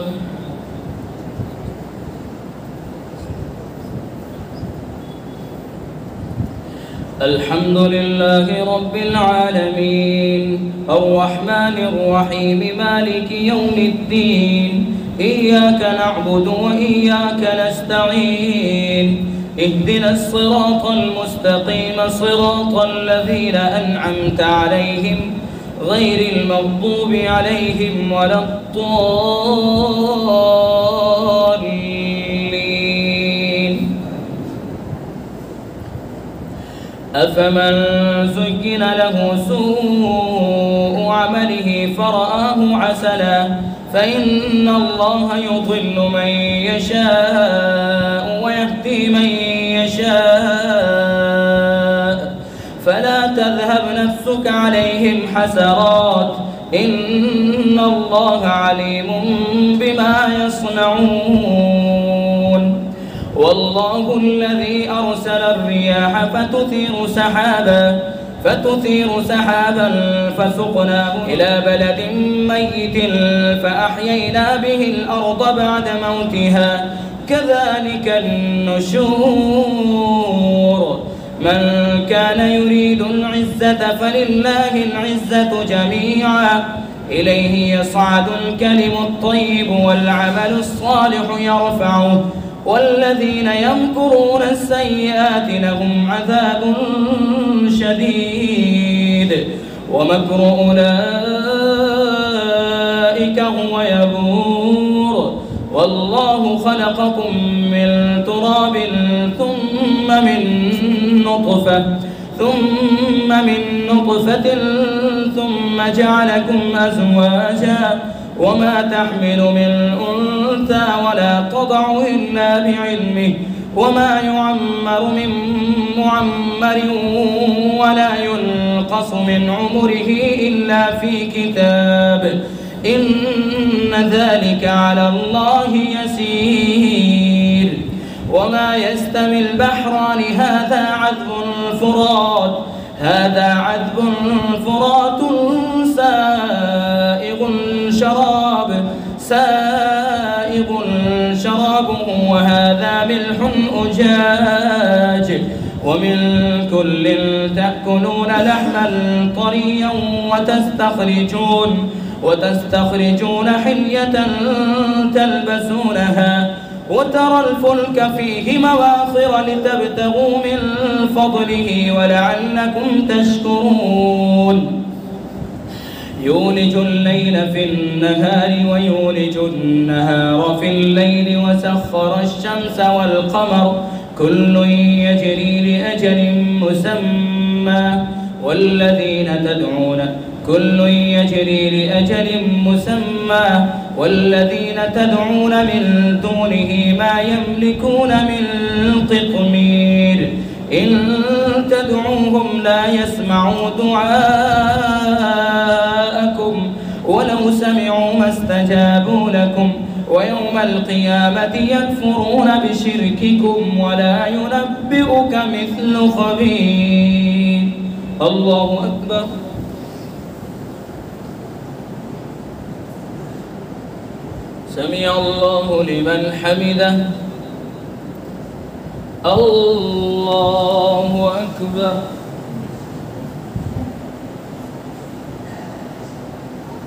الحمد لله رب العالمين الرحمن الرحيم مالك يوم الدين إياك نعبد وإياك نستعين اهدنا الصراط المستقيم صراط الذين أنعمت عليهم غير المغضوب عليهم ولا الضالين. أفمن زين له سوء عمله فرآه حسنا فإن الله يضل من يشاء ويهدي من يشاء نفسك عليهم حسرات إن الله عليم بما يصنعون والله الذي أرسل الرياح فتثير سحابا فسقناه إلى بلد ميت فأحيينا به الأرض بعد موتها كذلك النشور من كان يريد العزة فلله العزة جميعا إليه يصعد الكلم الطيب والعمل الصالح يرفعه والذين يمكرون السيئات لهم عذاب شديد ومكر أولئك هو يبور والله خلقكم من تراب ثم من نطفة ثم جعلكم أزواجا وما تحمل من أنثى ولا تضع إلا بعلمه وما يعمر من معمر ولا ينقص من عمره إلا في كتاب إن ذلك على الله يسير وما يستوي البحران هذا عذب فرات سائغ شرابه وهذا ملح أجاج ومن كل تأكلون لحما طريا وتستخرجون حلية تلبسونها وترى الفلك فيه مواخر لتبتغوا من فضله ولعلكم تشكرون يولج الليل في النهار ويولج النهار في الليل وسخر الشمس والقمر كل يجري لأجل مسمى والذين تدعون من دونه ما يملكون من قطمير إن تدعوهم لا يسمعوا دعاءكم ولو سمعوا ما استجابوا لكم ويوم القيامة يكفرون بشرككم ولا ينبئك مثل خبير الله أكبر سمع الله لمن حمده الله أكبر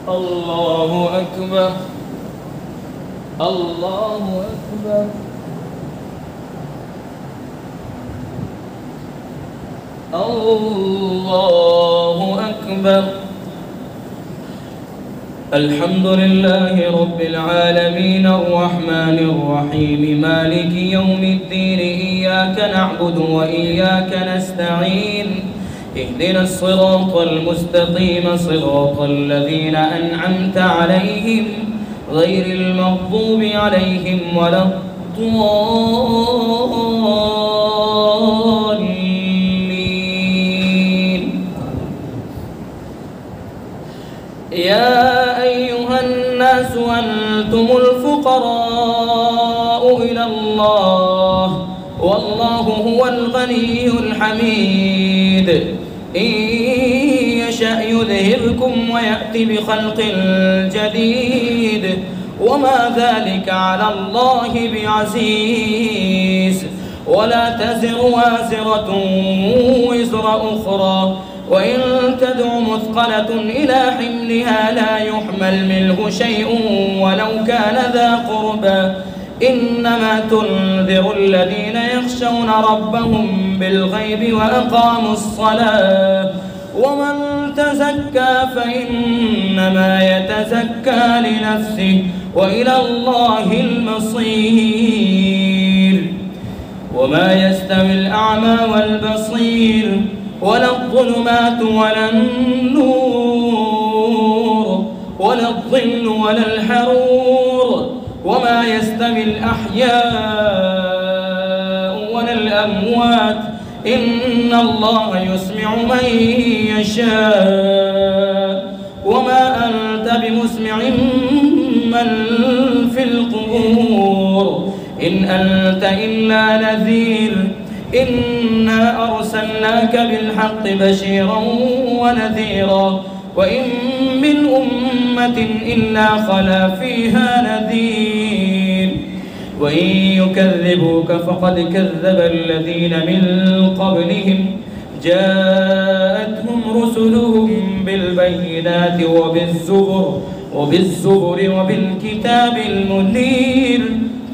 الله أكبر الله أكبر الله أكبر الحمد لله رب العالمين الرحمن الرحيم مالك يوم الدين إياك نعبد وإياك نستعين اهدنا الصراط المستقيم صراط الذين أنعمت عليهم غير المغضوب عليهم ولا الضالين يا أيها الناس أنتم الفقراء إلى الله والله هو الغني الحميد إن يشأ يذهبكم ويأتي بخلق جديد وما ذلك على الله بعزيز ولا تزر وازرة وزر أخرى وإن تدع مثقلة إلى حملها لا يحمل منه شيء ولو كان ذا قربى إنما تنذر الذين يخشون ربهم بالغيب وأقاموا الصلاة ومن تزكى فإنما يتزكى لنفسه وإلى الله المصير وما يستوي الأعمى والبصير ولا الظلمات ولا النور ولا الظل ولا الحرور وما يستوي الأحياء ولا الأموات إن الله يسمع من يشاء وما أنت بمسمع من في القبور إن أنت إلا نذير إنا أرسلناك بالحق بشيرا ونذيرا وإن من أمة إلا خلا فيها نذير وإن يكذبوك فقد كذب الذين من قبلهم جاءتهم رسلهم بالبينات وبالزبر وبالكتاب المنير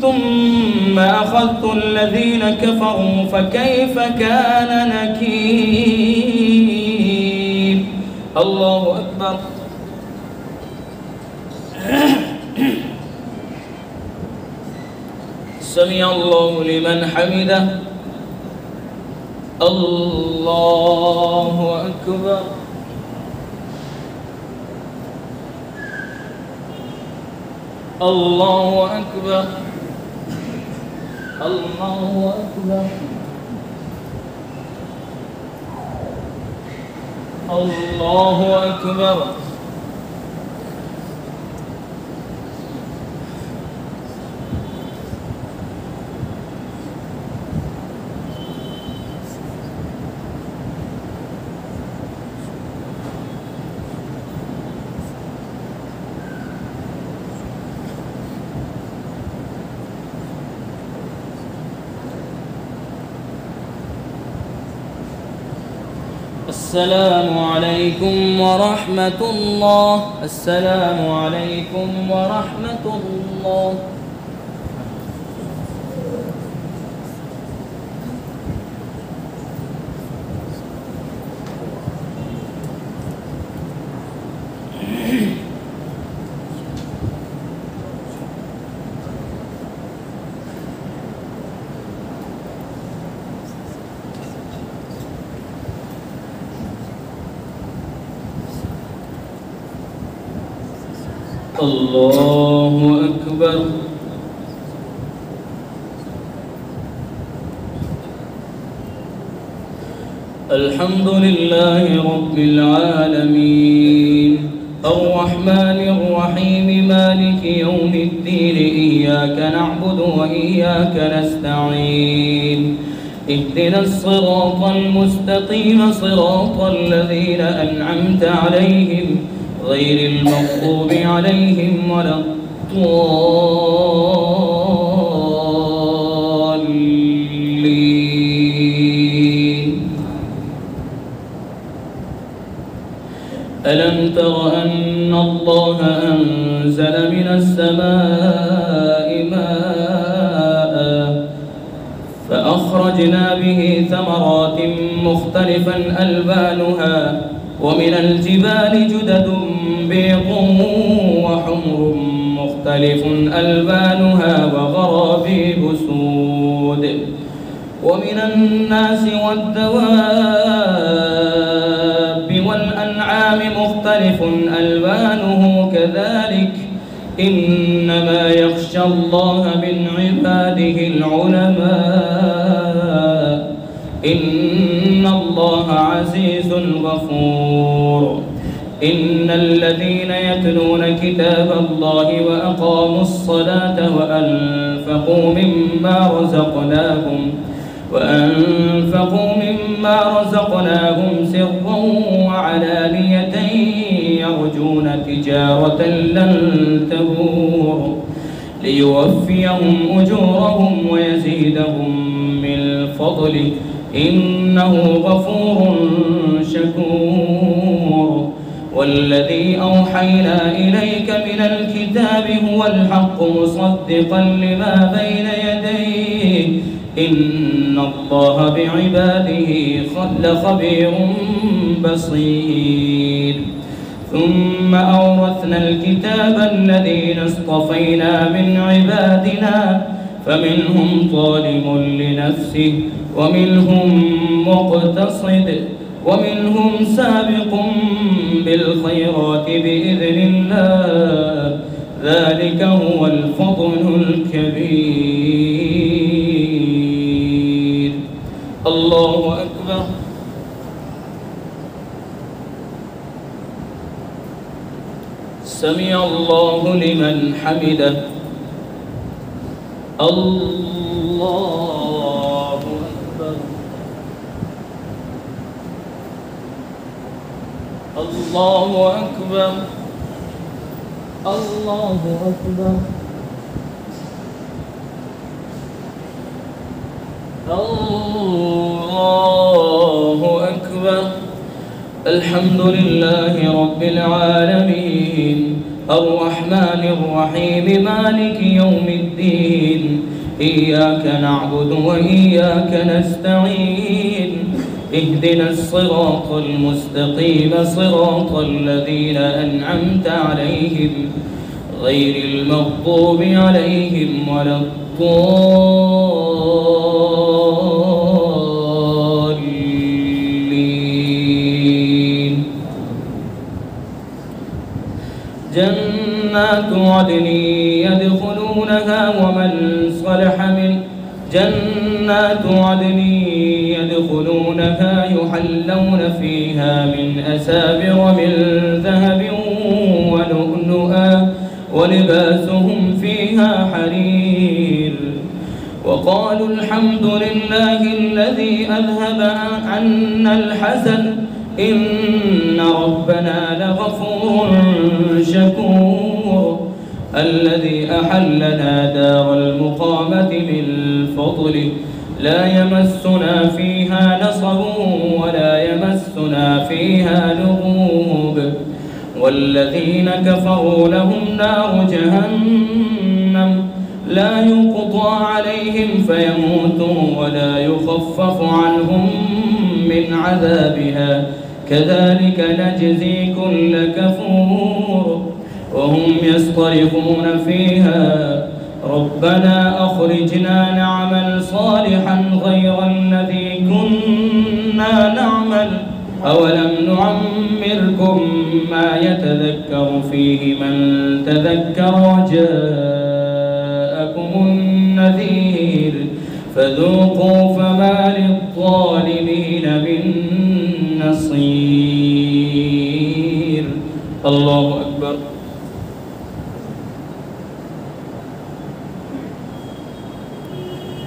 ثم أخذت الذين كفروا فكيف كان نكير. الله أكبر. سمع الله لمن حمده. الله أكبر. الله أكبر. الله أكبر. الله أكبر. السلام عليكم ورحمة الله. السلام عليكم ورحمة الله. الله أكبر. الحمد لله رب العالمين الرحمن الرحيم مالك يوم الدين إياك نعبد وإياك نستعين اهدنا الصراط المستقيم صراط الذين أنعمت عليهم غير المغضوب عليهم ولا الضالين. ألم تر أن الله أنزل من السماء ماء فأخرجنا به ثمرات مختلفا ألوانها ومن الجبال جدد بيض وحمر مختلف ألوانها وغرابيب سود ومن الناس والدواب والأنعام مختلف ألوانه كذلك إنما يخشى الله من عباده العلماء إن الله عزيز غفور. إن الذين يتلون كتاب الله وأقاموا الصلاة وأنفقوا مما رزقناهم سرا وعلانية يرجون تجارة لن تبور ليوفيهم أجورهم ويزيدهم من فضله إنه غفور شكور. والذي أوحينا إليك من الكتاب هو الحق مصدقا لما بين يديه إن الله بعباده لخبير بصير. ثم أورثنا الكتاب الذين اصطفينا من عبادنا فمنهم ظالم لنفسه ومنهم مقتصد ومنهم سابق بالخيرات بإذن الله ذلك هو الفضل الكبير. الله أكبر. سمع الله لمن حمده. الله أكبر. الله أكبر. الله أكبر. الله أكبر. الحمد لله رب العالمين الرحمن الرحيم مالك يوم الدين إياك نعبد وإياك نستعين اهدنا الصراط المستقيم صراط الذين أنعمت عليهم غير المغضوب عليهم ولا الضالين. جنات عدن يدخلونها ومن صلح من يحلون فيها من أسابر من ذهب ولؤلؤا ولباسهم فيها حرير. وقالوا الحمد لله الذي أذهب عنا الحزن إن ربنا لغفور شكور. الذي أحلنا دار المقامة من فضله لا يمسنا فيها نصب ولا يمسنا فيها لغوب. والذين كفروا لهم نار جهنم لا يقضى عليهم فيموتوا ولا يخفف عنهم من عذابها كذلك نجزي كل كفور. وهم يصطرخون فيها ربنا أخرجنا نعمل صالحا غير الذي كنا نعمل أولم نعمركم ما يتذكر فيه من تذكر وجاءكم النذير فذوقوا فما للظالمين من نصير. الله أكبر.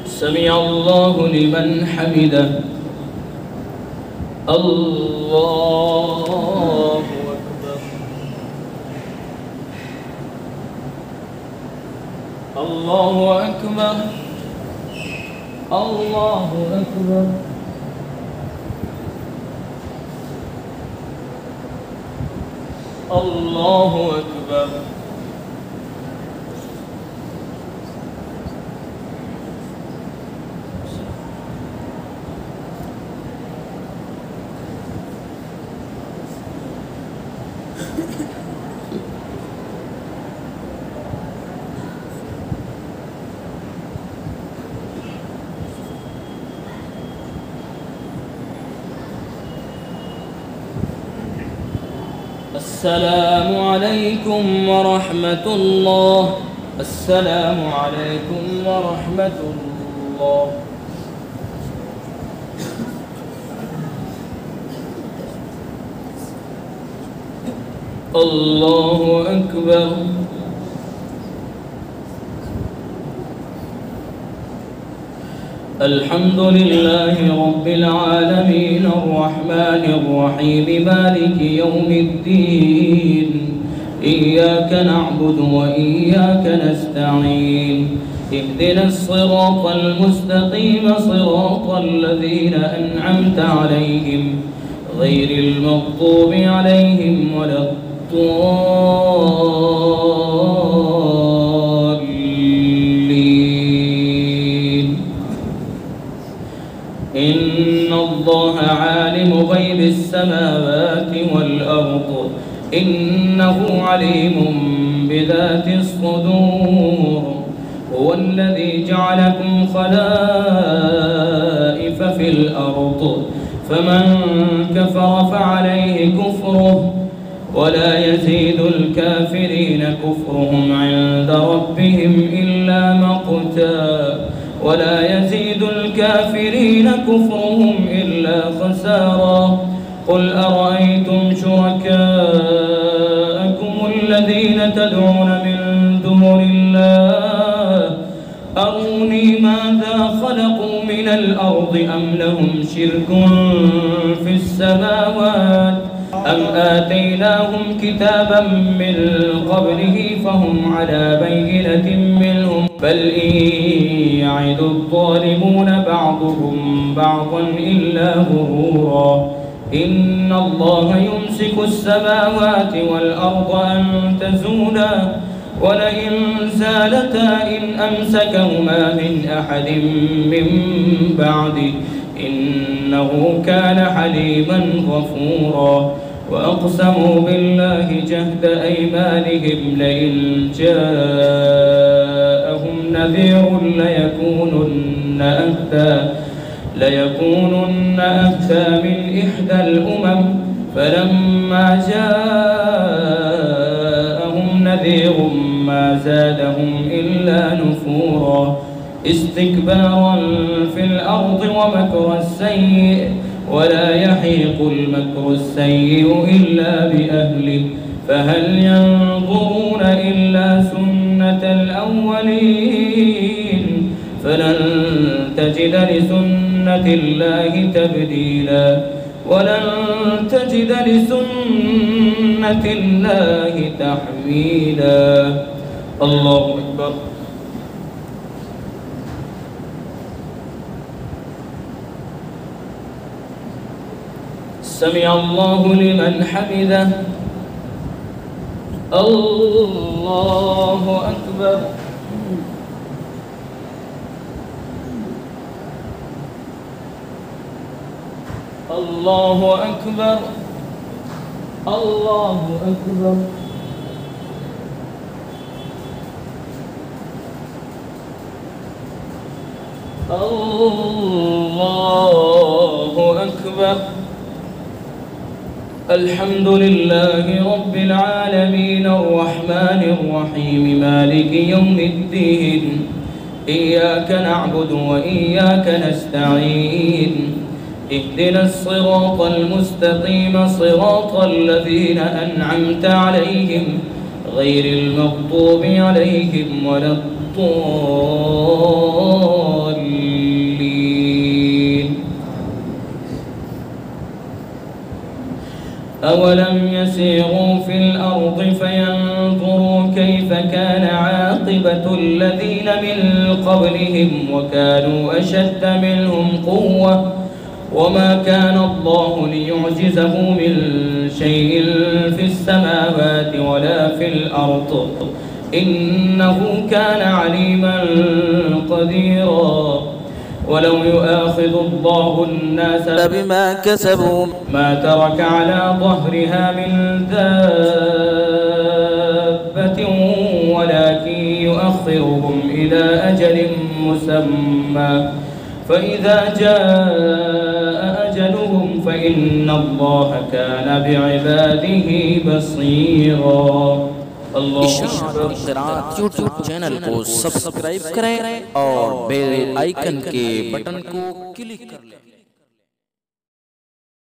سمع الله لمن حمده. الله أكبر. الله أكبر. الله أكبر. الله أكبر. السلام عليكم ورحمة الله. السلام عليكم ورحمة الله. الله أكبر. الحمد لله رب العالمين الرحمن الرحيم مالك يوم الدين إياك نعبد وإياك نستعين اهدنا الصراط المستقيم صراط الذين أنعمت عليهم غير المغضوب عليهم ولا الضالين. إن الله عالم غيب السماوات والأرض إنه عليم بذات الصدور. هو الذي جعلكم خلائف في الأرض فمن كفر فعليه كفره ولا يزيد الكافرين كفرهم عند ربهم إلا مقتا ولا يزيد الكافرين كفرهم إلا خسارا. قل أرأيتم شركاءكم الذين تدعون من دون الله أروني ماذا خلقوا من الأرض أم لهم شرك في السماوات أم آتيناهم كتابا من قبله فهم على بينة منهم بل إن يعد الظالمون بعضهم بعضا إلا غرورا. إن الله يمسك السماوات والأرض أن تزولا ولئن زالتا إن أمسكهما من أحد من بعده إنه كان حليما غفورا. وأقسموا بالله جهد أيمانهم لئن جاءهم نذير ليكونن أهدى من إحدى الأمم فلما جاءهم نذير ما زادهم إلا نفورا. استكبارا في الأرض ومكر السيء ولا يحيق المكر السيء إلا بأهله فهل ينظرون إلا سنة الأولين فلن تجد لسنة الله تبديلا ولن تجد لسنة الله تحويلا. الله أكبر. سمع الله لمن حمده. الله أكبر. الله أكبر. الله أكبر. الله أكبر. الحمد لله رب العالمين الرحمن الرحيم مالك يوم الدين إياك نعبد وإياك نستعين اهدنا الصراط المستقيم صراط الذين أنعمت عليهم غير المغضوب عليهم ولا الضالين. أولم يسيروا في الأرض فينظروا كيف كان عاقبة الذين من قبلهم وكانوا أشد منهم قوة وما كان الله ليعجزه من شيء في السماوات ولا في الأرض إنه كان عليما قديرا. ولو يؤاخذ الله الناس بما كسبوا ما ترك على ظهرها من دابة ولكن يؤخرهم إلى أجل مسمى فإذا جاء أجلهم فإن الله كان بعباده بصيرا. YouTube channel को सब्सक्राइब करें और बेल आइकन के बटन को क्लिक कर लें।